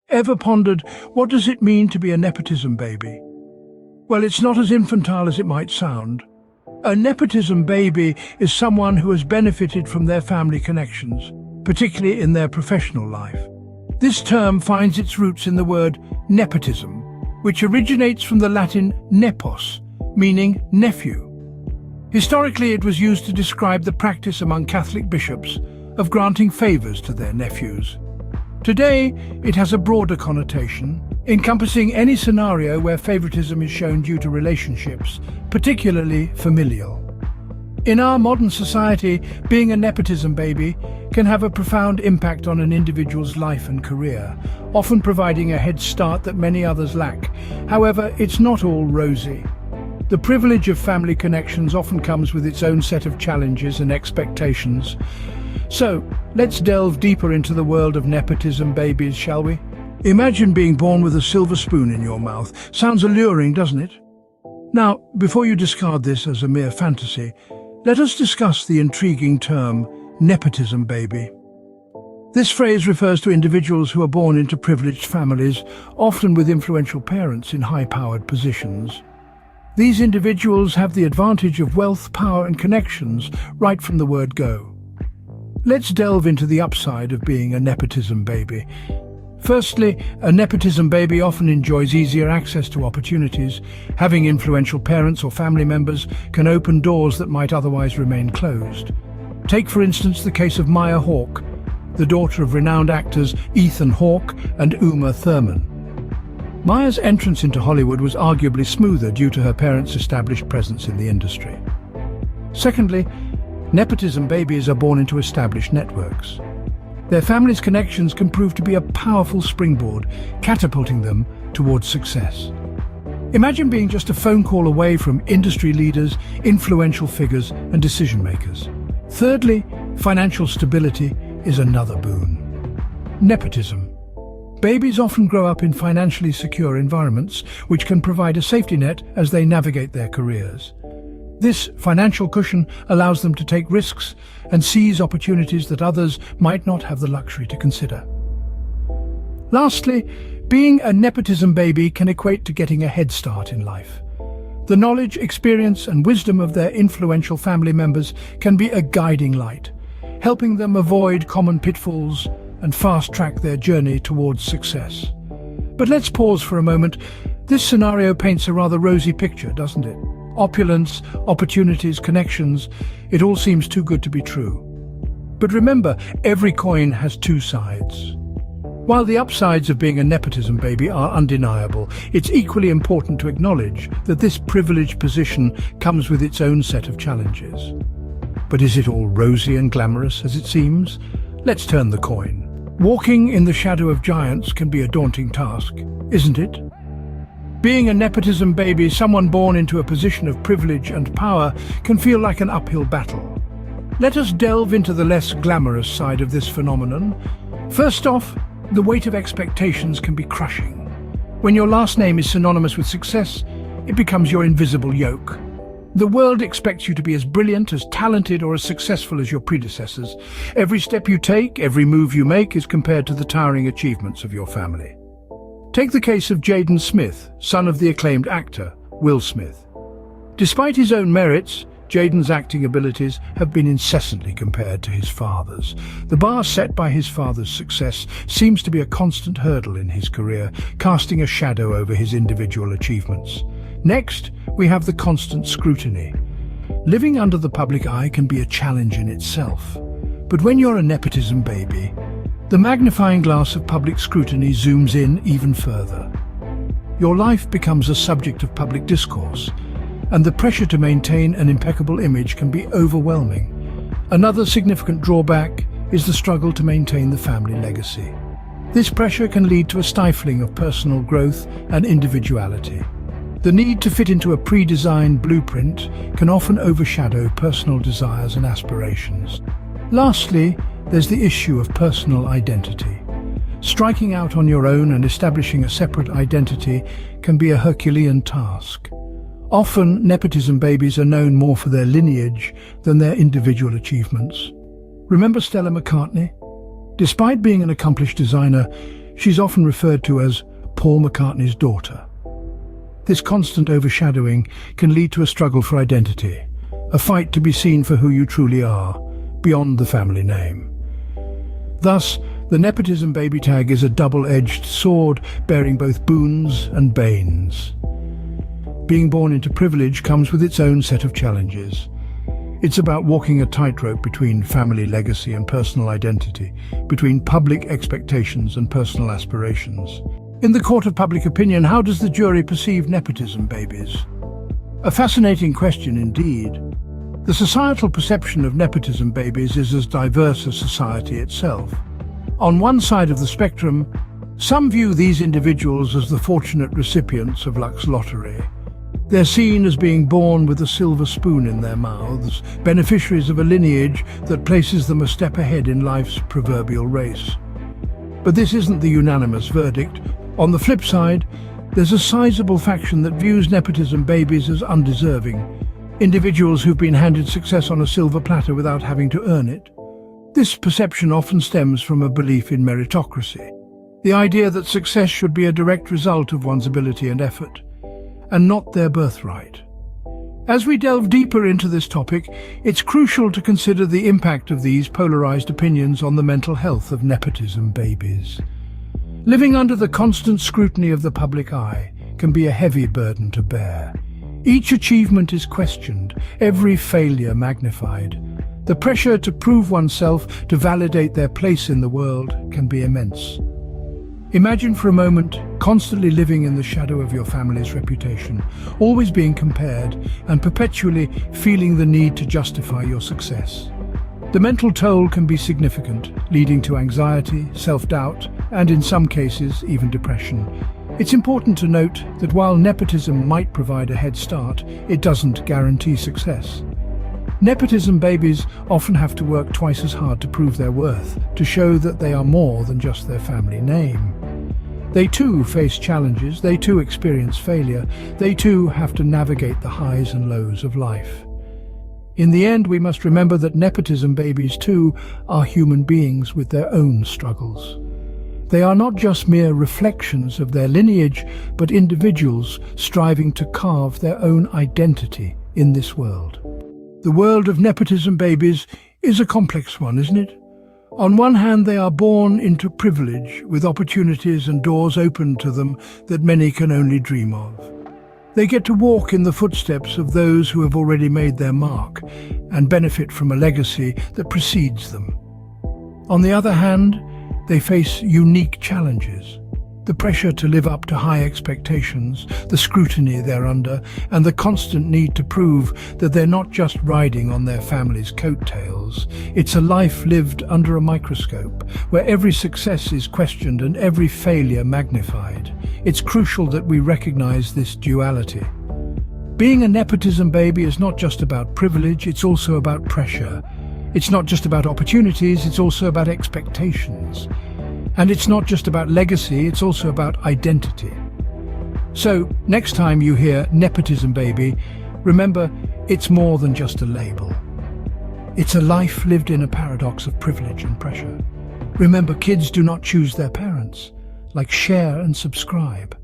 Ever pondered, what does it mean to be a nepotism baby? Well, it's not as infantile as it might sound. A nepotism baby is someone who has benefited from their family connections, particularly in their professional life. This term finds its roots in the word nepotism, which originates from the Latin nepos, meaning nephew. Historically, it was used to describe the practice among Catholic bishops of granting favors to their nephews. Today, it has a broader connotation, encompassing any scenario where favoritism is shown due to relationships, particularly familial. In our modern society, being a nepotism baby can have a profound impact on an individual's life and career, often providing a head start that many others lack. However, it's not all rosy. The privilege of family connections often comes with its own set of challenges and expectations. So, let's delve deeper into the world of nepotism babies, shall we? Imagine being born with a silver spoon in your mouth. Sounds alluring, doesn't it? Now, before you discard this as a mere fantasy, let us discuss the intriguing term nepotism baby. This phrase refers to individuals who are born into privileged families, often with influential parents in high-powered positions. These individuals have the advantage of wealth, power and connections right from the word go. Let's delve into the upside of being a nepotism baby. Firstly, a nepotism baby often enjoys easier access to opportunities. Having influential parents or family members can open doors that might otherwise remain closed. Take, for instance, the case of Maya Hawke, the daughter of renowned actors Ethan Hawke and Uma Thurman. Maya's entrance into Hollywood was arguably smoother due to her parents' established presence in the industry. Secondly, nepotism babies are born into established networks. Their family's connections can prove to be a powerful springboard, catapulting them towards success. Imagine being just a phone call away from industry leaders, influential figures, and decision-makers. Thirdly, financial stability is another boon. Nepotism. Babies often grow up in financially secure environments, which can provide a safety net as they navigate their careers. This financial cushion allows them to take risks and seize opportunities that others might not have the luxury to consider. Lastly, being a nepotism baby can equate to getting a head start in life. The knowledge, experience, and wisdom of their influential family members can be a guiding light, helping them avoid common pitfalls and fast-track their journey towards success. But let's pause for a moment. This scenario paints a rather rosy picture, doesn't it? Opulence, opportunities, connections, it all seems too good to be true. But remember, every coin has two sides. While the upsides of being a nepotism baby are undeniable, it's equally important to acknowledge that this privileged position comes with its own set of challenges. But is it all rosy and glamorous as it seems? Let's turn the coin. Walking in the shadow of giants can be a daunting task, isn't it? Being a nepotism baby, someone born into a position of privilege and power, can feel like an uphill battle. Let us delve into the less glamorous side of this phenomenon. First off, the weight of expectations can be crushing. When your last name is synonymous with success, it becomes your invisible yoke. The world expects you to be as brilliant, as talented, or as successful as your predecessors. Every step you take, every move you make is compared to the towering achievements of your family. Take the case of Jaden Smith, son of the acclaimed actor, Will Smith. Despite his own merits, Jaden's acting abilities have been incessantly compared to his father's. The bar set by his father's success seems to be a constant hurdle in his career, casting a shadow over his individual achievements. Next, we have the constant scrutiny. Living under the public eye can be a challenge in itself. But when you're a nepotism baby, the magnifying glass of public scrutiny zooms in even further. Your life becomes a subject of public discourse, and the pressure to maintain an impeccable image can be overwhelming. Another significant drawback is the struggle to maintain the family legacy. This pressure can lead to a stifling of personal growth and individuality. The need to fit into a pre-designed blueprint can often overshadow personal desires and aspirations. Lastly, there's the issue of personal identity. Striking out on your own and establishing a separate identity can be a Herculean task. Often, nepotism babies are known more for their lineage than their individual achievements. Remember Stella McCartney? Despite being an accomplished designer, She's often referred to as Paul McCartney's daughter. This constant overshadowing can lead to a struggle for identity, a fight to be seen for who you truly are, beyond the family name. Thus, the nepotism baby tag is a double-edged sword bearing both boons and banes. Being born into privilege comes with its own set of challenges. It's about walking a tightrope between family legacy and personal identity, between public expectations and personal aspirations. In the court of public opinion, how does the jury perceive nepotism babies? A fascinating question indeed. The societal perception of nepotism babies is as diverse as society itself. On one side of the spectrum, some view these individuals as the fortunate recipients of luck's lottery. They're seen as being born with a silver spoon in their mouths, beneficiaries of a lineage that places them a step ahead in life's proverbial race. But this isn't the unanimous verdict. On the flip side, there's a sizable faction that views nepotism babies as undeserving, individuals who've been handed success on a silver platter without having to earn it. This perception often stems from a belief in meritocracy, the idea that success should be a direct result of one's ability and effort, and not their birthright. As we delve deeper into this topic, it's crucial to consider the impact of these polarized opinions on the mental health of nepotism babies. Living under the constant scrutiny of the public eye can be a heavy burden to bear. Each achievement is questioned, every failure magnified. The pressure to prove oneself, to validate their place in the world, can be immense. Imagine for a moment constantly living in the shadow of your family's reputation, always being compared and perpetually feeling the need to justify your success. The mental toll can be significant, leading to anxiety, self-doubt, and in some cases, even depression. It's important to note that while nepotism might provide a head start, it doesn't guarantee success. Nepotism babies often have to work twice as hard to prove their worth, to show that they are more than just their family name. They too face challenges, they too experience failure, they too have to navigate the highs and lows of life. In the end, we must remember that nepotism babies too are human beings with their own struggles. They are not just mere reflections of their lineage, but individuals striving to carve their own identity in this world. The world of nepotism babies is a complex one, isn't it? On one hand, they are born into privilege, with opportunities and doors open to them that many can only dream of. They get to walk in the footsteps of those who have already made their mark and benefit from a legacy that precedes them. On the other hand, they face unique challenges. The pressure to live up to high expectations, the scrutiny they're under, and the constant need to prove that they're not just riding on their family's coattails. It's a life lived under a microscope, where every success is questioned and every failure magnified. It's crucial that we recognize this duality. Being a nepotism baby is not just about privilege, it's also about pressure. It's not just about opportunities, it's also about expectations. And it's not just about legacy, it's also about identity. So, next time you hear nepotism baby, remember it's more than just a label. It's a life lived in a paradox of privilege and pressure. Remember, kids do not choose their parents. Like, share and subscribe.